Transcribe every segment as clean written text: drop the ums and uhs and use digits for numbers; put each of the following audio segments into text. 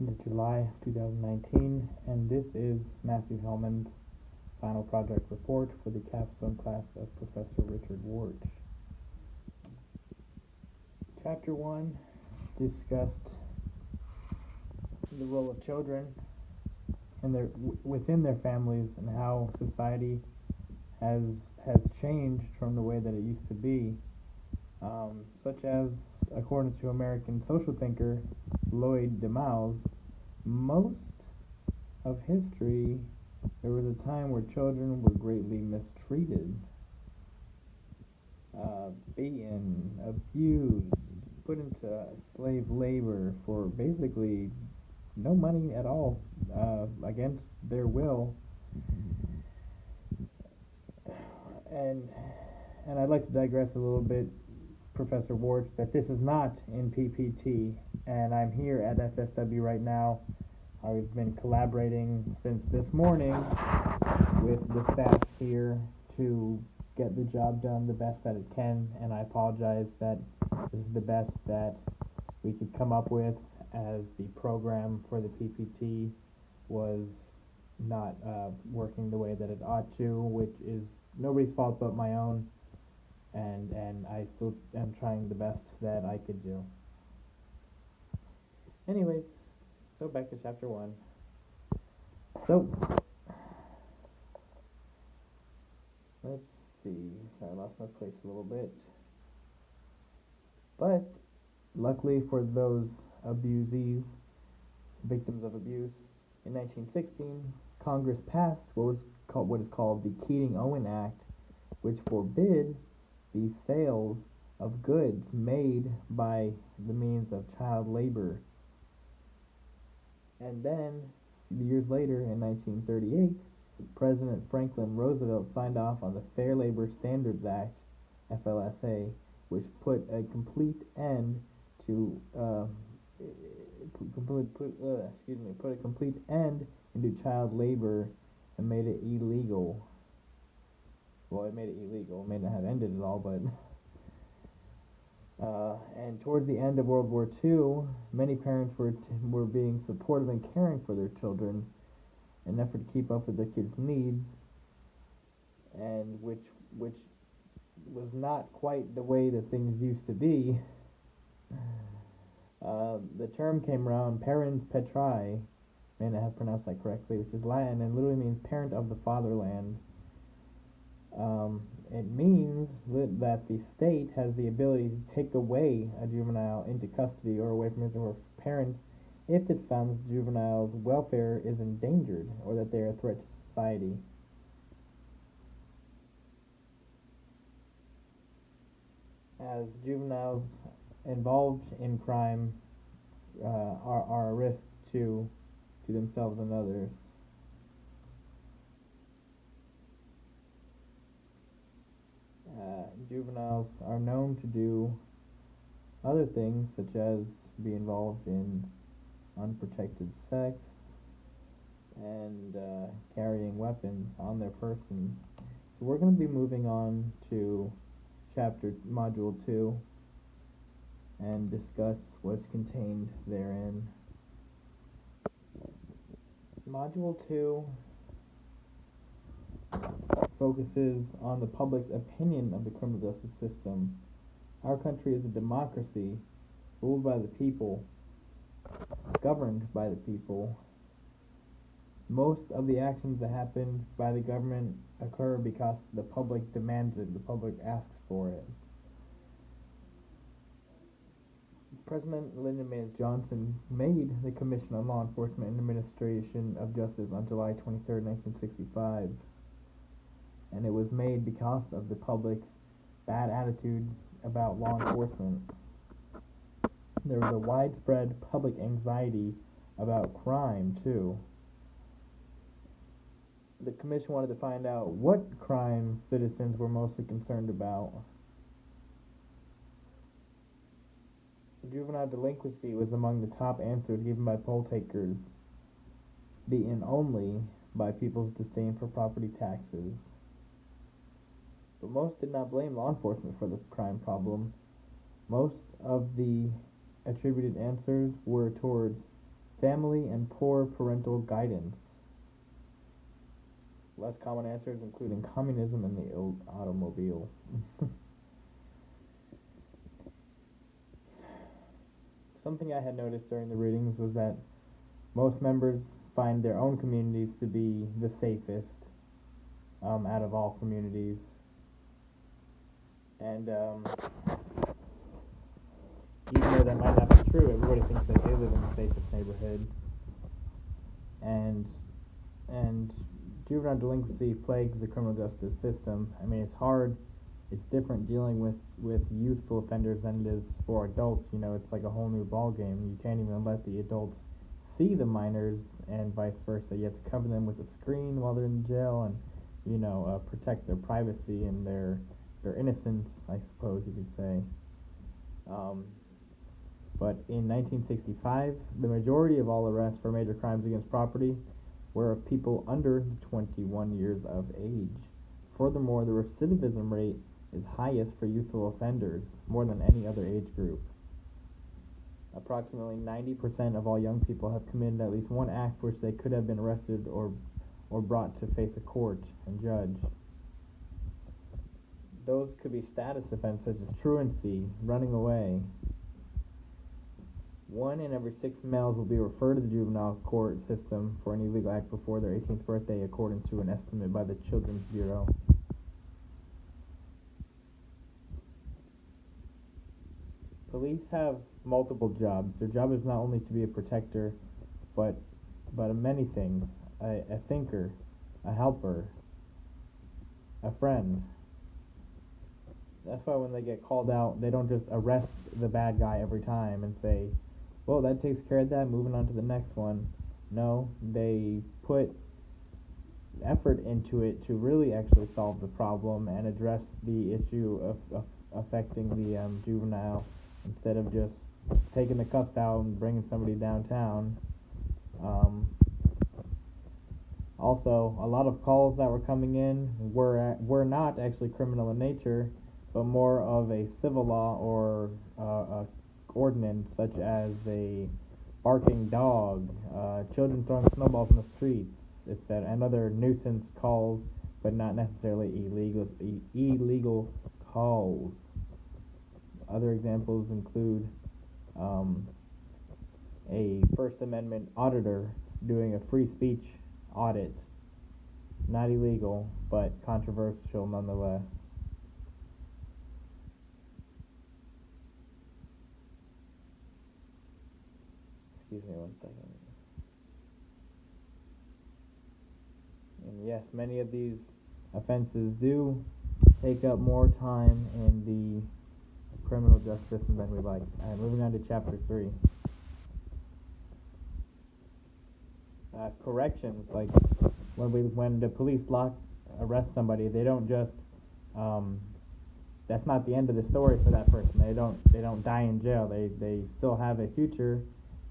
14th of July 2019, and this is Matthew Hellman's final project report for the capstone class of Professor Richard Warch. Chapter 1 discussed the role of children and within their families and how society has changed from the way that it used to be, such as, according to American social thinker Lloyd Demouse, most of history, there was a time where children were greatly mistreated, beaten, abused, put into slave labor for basically no money at all, against their will. And I'd like to digress a little bit, Professor Warch, that this is not in PPT, and I'm here at FSW right now. I've been collaborating since this morning with the staff here to get the job done the best that it can, and I apologize that this is the best that we could come up with, as the program for the PPT was not working the way that it ought to, which is nobody's fault but my own, and I still am trying the best that I could do. Anyways, so back to chapter 1. So, let's see. Sorry, I lost my place a little bit. But, luckily for those abusees, victims of abuse, in 1916, Congress passed what is called the Keating-Owen Act, which forbid the sales of goods made by the means of child labor. And then, years later, in 1938, President Franklin Roosevelt signed off on the Fair Labor Standards Act, FLSA, which put a complete end to put a complete end into child labor and made it illegal. Well, it made it illegal. It may not have ended it all, but and towards the end of World War II, many parents were being supportive and caring for their children in an effort to keep up with their kids' needs, and which was not quite the way that things used to be. The term came around, parens patriae, may not have pronounced that correctly, which is Latin and literally means parent of the fatherland. It means that the state has the ability to take away a juvenile into custody or away from his or her parents if it's found that the juvenile's welfare is endangered or that they are a threat to society. As juveniles involved in crime are a risk to themselves and others. Juveniles are known to do other things, such as be involved in unprotected sex and carrying weapons on their persons. So we're going to be moving on to Module 2 and discuss what's contained therein. Module 2 focuses on the public's opinion of the criminal justice system. Our country is a democracy, ruled by the people, governed by the people. Most of the actions that happen by the government occur because the public demands it, the public asks for it. President Lyndon Baines Johnson made the Commission on Law Enforcement and Administration of Justice on July 23, 1965. And it was made because of the public's bad attitude about law enforcement. There was a widespread public anxiety about crime, too. The commission wanted to find out what crime citizens were mostly concerned about. Juvenile delinquency was among the top answers given by poll takers, beaten only by people's disdain for property taxes. But most did not blame law enforcement for the crime problem. Most of the attributed answers were towards Family and poor parental guidance. Less common answers including communism and the automobile. Something I had noticed during the readings was that most members find their own communities to be the safest out of all communities. And even though that might not be true, everybody thinks that they live in the safest neighborhood. And and juvenile delinquency plagues the criminal justice system. I mean, it's hard. It's different dealing with youthful offenders than it is for adults. You know, it's like a whole new ball game. You can't even let the adults see the minors, and vice versa. You have to cover them with a screen while they're in jail, and protect their privacy and their innocence, I suppose you could say. Um, but in 1965, the majority of all arrests for major crimes against property were of people under 21 years of age. Furthermore, the recidivism rate is highest for youthful offenders, more than any other age group. Approximately 90% of all young people have committed at least one act for which they could have been arrested or brought to face a court and judge. Those could be status offenses such as truancy, running away. 1 in every 6 males will be referred to the juvenile court system for an illegal act before their 18th birthday, according to an estimate by the Children's Bureau. Police have multiple jobs. Their job is not only to be a protector, but many things. A thinker, a helper, a friend. That's why when they get called out, they don't just arrest the bad guy every time and say, well, that takes care of that, moving on to the next one. No, they put effort into it to really actually solve the problem and address the issue of affecting the juvenile, instead of just taking the cuffs out and bringing somebody downtown. Also, a lot of calls that were coming in were not actually criminal in nature, but more of a civil law or ordinance, such as a barking dog, children throwing snowballs in the streets, etc., and other nuisance calls, but not necessarily illegal calls. Other examples include a First Amendment auditor doing a free speech audit. Not illegal, but controversial nonetheless. Excuse me one second. And yes, many of these offenses do take up more time in the criminal justice system than we like. Alright, moving on to chapter 3. Corrections, like when the police arrest somebody, they don't just that's not the end of the story for that person. They don't die in jail. They still have a future,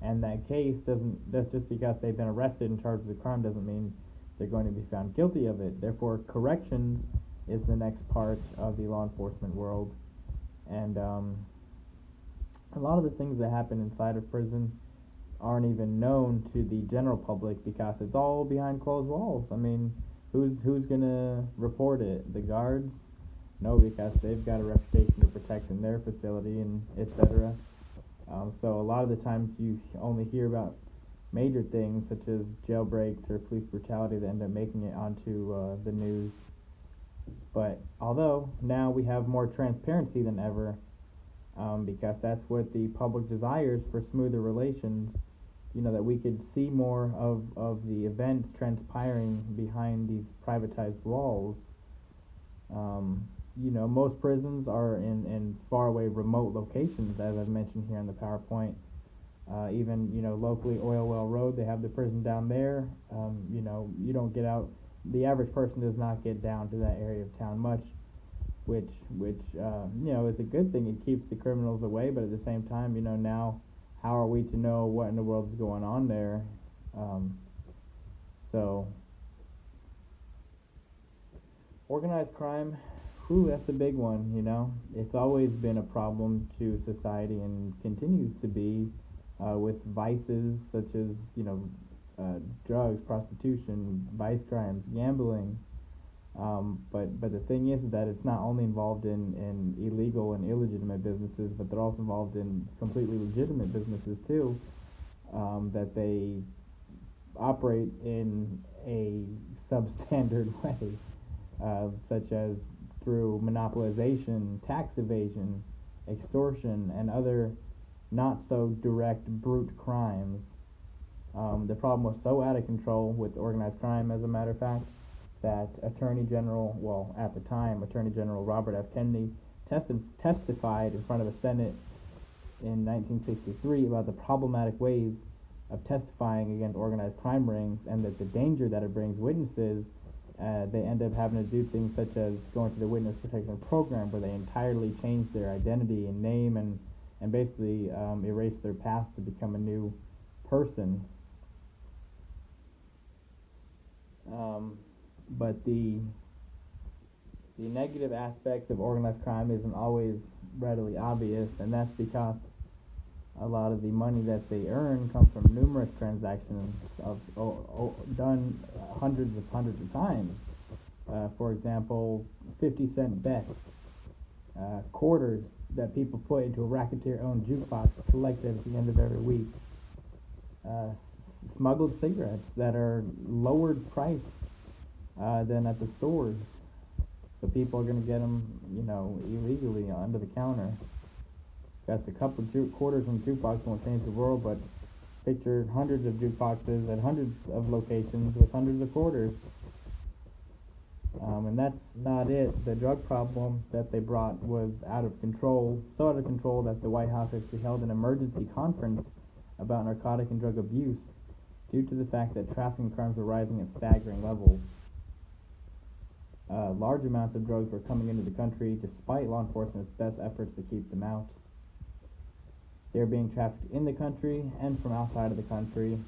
and that case that's just because they've been arrested and charged with a crime doesn't mean they're going to be found guilty of it. Therefore, corrections is the next part of the law enforcement world, and a lot of the things that happen inside of prison aren't even known to the general public because it's all behind closed walls. I mean, who's gonna report it? The guards? No, because they've got a reputation to protect in their facility and etc. So a lot of the times you only hear about major things such as jailbreaks or police brutality that end up making it onto the news. But although now we have more transparency than ever, because that's what the public desires for smoother relations, that we could see more of the events transpiring behind these privatized walls. Most prisons are in faraway remote locations, as I've mentioned here in the PowerPoint. Even, locally, Oil Well Road, they have the prison down there. You don't get out, the average person does not get down to that area of town much, which is a good thing. It keeps the criminals away, but at the same time, now how are we to know what in the world is going on there? So, organized crime, that's a big one, It's always been a problem to society and continues to be. with vices such as drugs, prostitution, vice crimes, gambling. But the thing is that it's not only involved in illegal and illegitimate businesses, but they're also involved in completely legitimate businesses too. That they operate in a substandard way, such as through monopolization, tax evasion, extortion, and other not so direct brute crimes. The problem was so out of control with organized crime, as a matter of fact, that at the time, Attorney General Robert F. Kennedy testified in front of the Senate in 1963 about the problematic ways of testifying against organized crime rings, and that the danger that it brings witnesses. They end up having to do things such as going to the witness protection program, where they entirely change their identity and name, and basically erase their past to become a new person. But the negative aspects of organized crime isn't always readily obvious, and that's because a lot of the money that they earn comes from numerous transactions done hundreds of times. For example, 50-cent bets, quarters that people put into a racketeer-owned jukebox collected at the end of every week, smuggled cigarettes that are lowered price than at the stores, so people are going to get them, illegally under the counter. That's a couple quarters in jukebox won't change the world, but picture hundreds of jukeboxes at hundreds of locations with hundreds of quarters. And that's not it. The drug problem that they brought was out of control, so out of control that the White House actually held an emergency conference about narcotic and drug abuse due to the fact that trafficking crimes were rising at staggering levels. Large amounts of drugs were coming into the country despite law enforcement's best efforts to keep them out. They're being trafficked in the country and from outside of the country.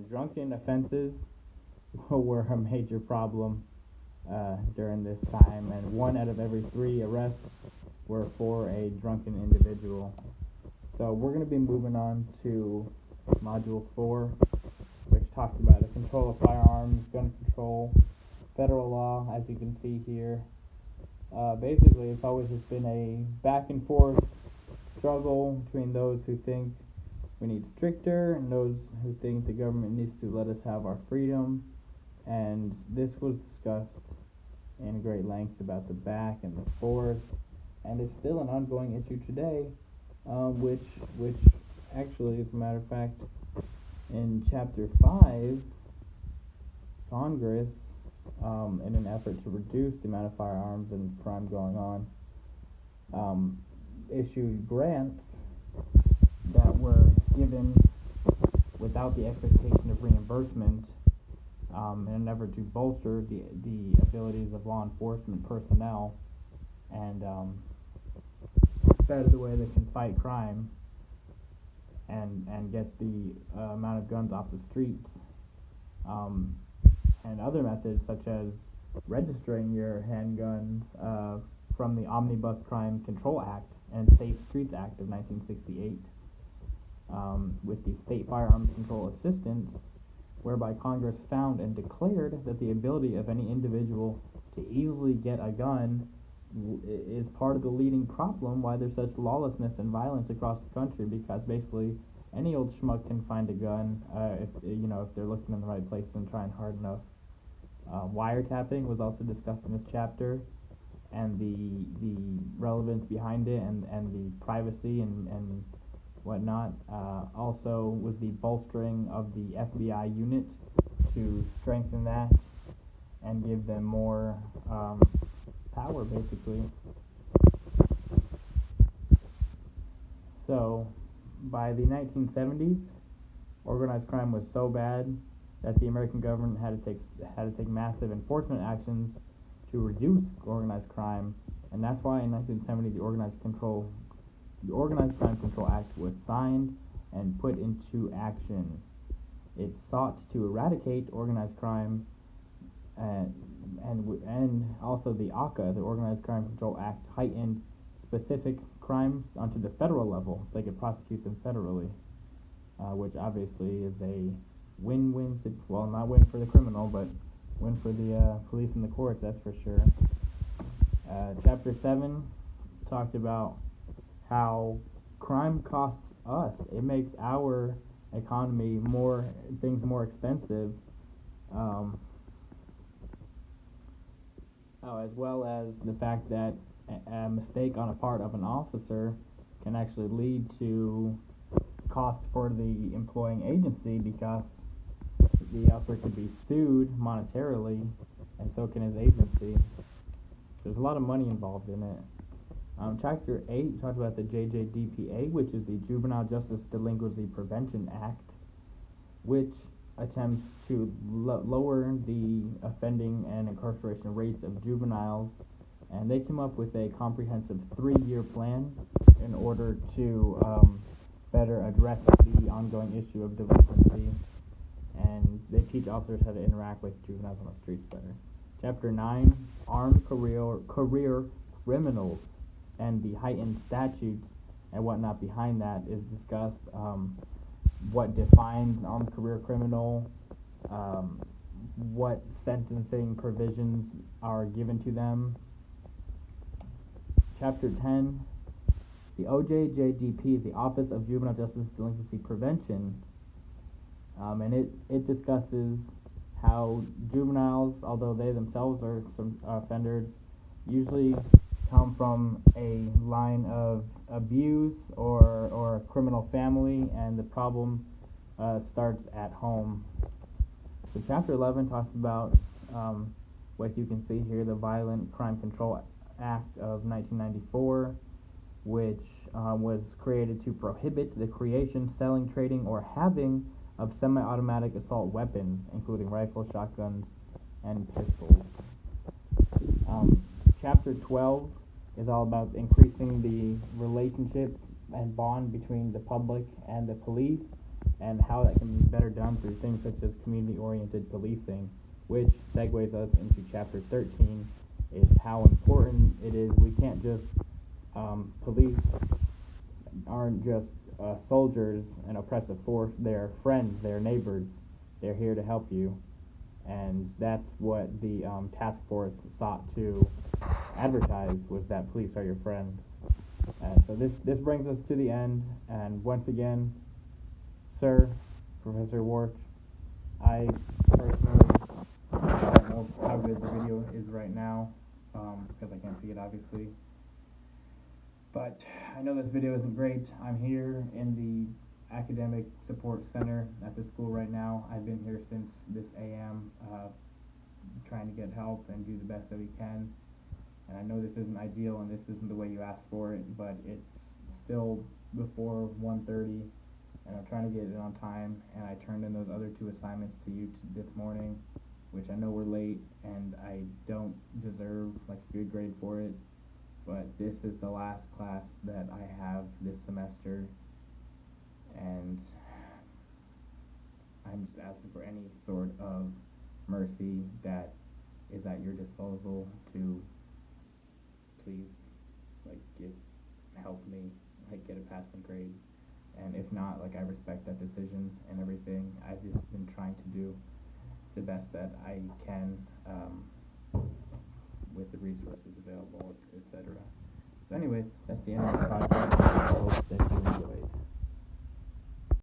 Drunken offenses were a major problem during this time, and 1 out of every 3 arrests were for a drunken individual. So we're going to be moving on to Module 4, which talks about the control of firearms, gun control, federal law, as you can see here. Basically, it's always just been a back and forth struggle between those who think we need stricter and those who think the government needs to let us have our freedom. And this was discussed in great length about the back and the forth, and it's still an ongoing issue today, which actually, as a matter of fact, in Chapter 5, Congress, in an effort to reduce the amount of firearms and crime going on, issued grants that were given without the expectation of reimbursement, in an effort to bolster the abilities of law enforcement personnel and better the way they can fight crime and get the amount of guns off the streets, and other methods such as registering your handguns from the Omnibus Crime Control Act and Safe Streets Act of 1968, with the State Firearms Control Assistance, whereby Congress found and declared that the ability of any individual to easily get a gun is part of the leading problem why there's such lawlessness and violence across the country, because basically any old schmuck can find a gun if they're looking in the right place and trying hard enough. Wiretapping was also discussed in this chapter, and the relevance behind it, and the privacy and whatnot. Also was the bolstering of the FBI unit to strengthen that and give them more power, basically. So by the 1970s, organized crime was so bad that the American government had to take massive enforcement actions to reduce organized crime, and that's why in 1970 the Organized Crime Control Act was signed and put into action. It sought to eradicate organized crime, and also the OCA, the Organized Crime Control Act, heightened specific crimes onto the federal level, so they could prosecute them federally, which obviously is a win-win. Well, not win for the criminal, but win for the police and the courts. That's for sure. Chapter 7 talked about how crime costs us. It makes our economy things more expensive. As well as the fact that a mistake on a part of an officer can actually lead to costs for the employing agency, because the officer could be sued monetarily, and so can his agency. There's a lot of money involved in it. Chapter 8 talks about the JJDPA, which is the Juvenile Justice Delinquency Prevention Act, which attempts to lower the offending and incarceration rates of juveniles, and they came up with a comprehensive 3-year plan in order to better address the ongoing issue of delinquency, and they teach officers how to interact with juveniles on the streets better. Chapter 9, Armed Career Criminals, and the heightened statutes and whatnot behind that is discussed. What defines an armed career criminal, what sentencing provisions are given to them. Chapter 10, the OJJDP is the Office of Juvenile Justice Delinquency Prevention, and it discusses how juveniles, although they themselves are some offenders, usually come from a line of abuse or a criminal family, and the problem starts at home. So chapter 11 talks about what you can see here, the Violent Crime Control Act of 1994, which was created to prohibit the creation, selling, trading, or having of semi-automatic assault weapons, including rifles, shotguns, and pistols. Chapter 12 is all about increasing the relationship and bond between the public and the police, and how that can be better done through things such as community-oriented policing, which segues us into Chapter 13, is how important it is. We can't just, police aren't just soldiers, an oppressive force. They're friends, they're neighbors, they're here to help you, and that's what the task force sought to advertise, was that police are your friends. So this brings us to the end, and once again, Sir, Professor Warch, I personally don't know how good the video is right now, because I can't see it obviously, but I know this video isn't great. I'm here in the Academic Support Center at the school right now. I've been here since this AM, trying to get help and do the best that we can. And I know this isn't ideal and this isn't the way you asked for it, but it's still before 1:30, and I'm trying to get it on time, and I turned in those other 2 assignments to you this morning, which I know were late, and I don't deserve like a good grade for it, but this is the last class that I have this semester, and I'm just asking for any sort of mercy that is at your disposal to please help me get a passing grade. And if not, I respect that decision and everything. I've just been trying to do the best that I can with the resources available, etc. So anyways, that's the end of the podcast.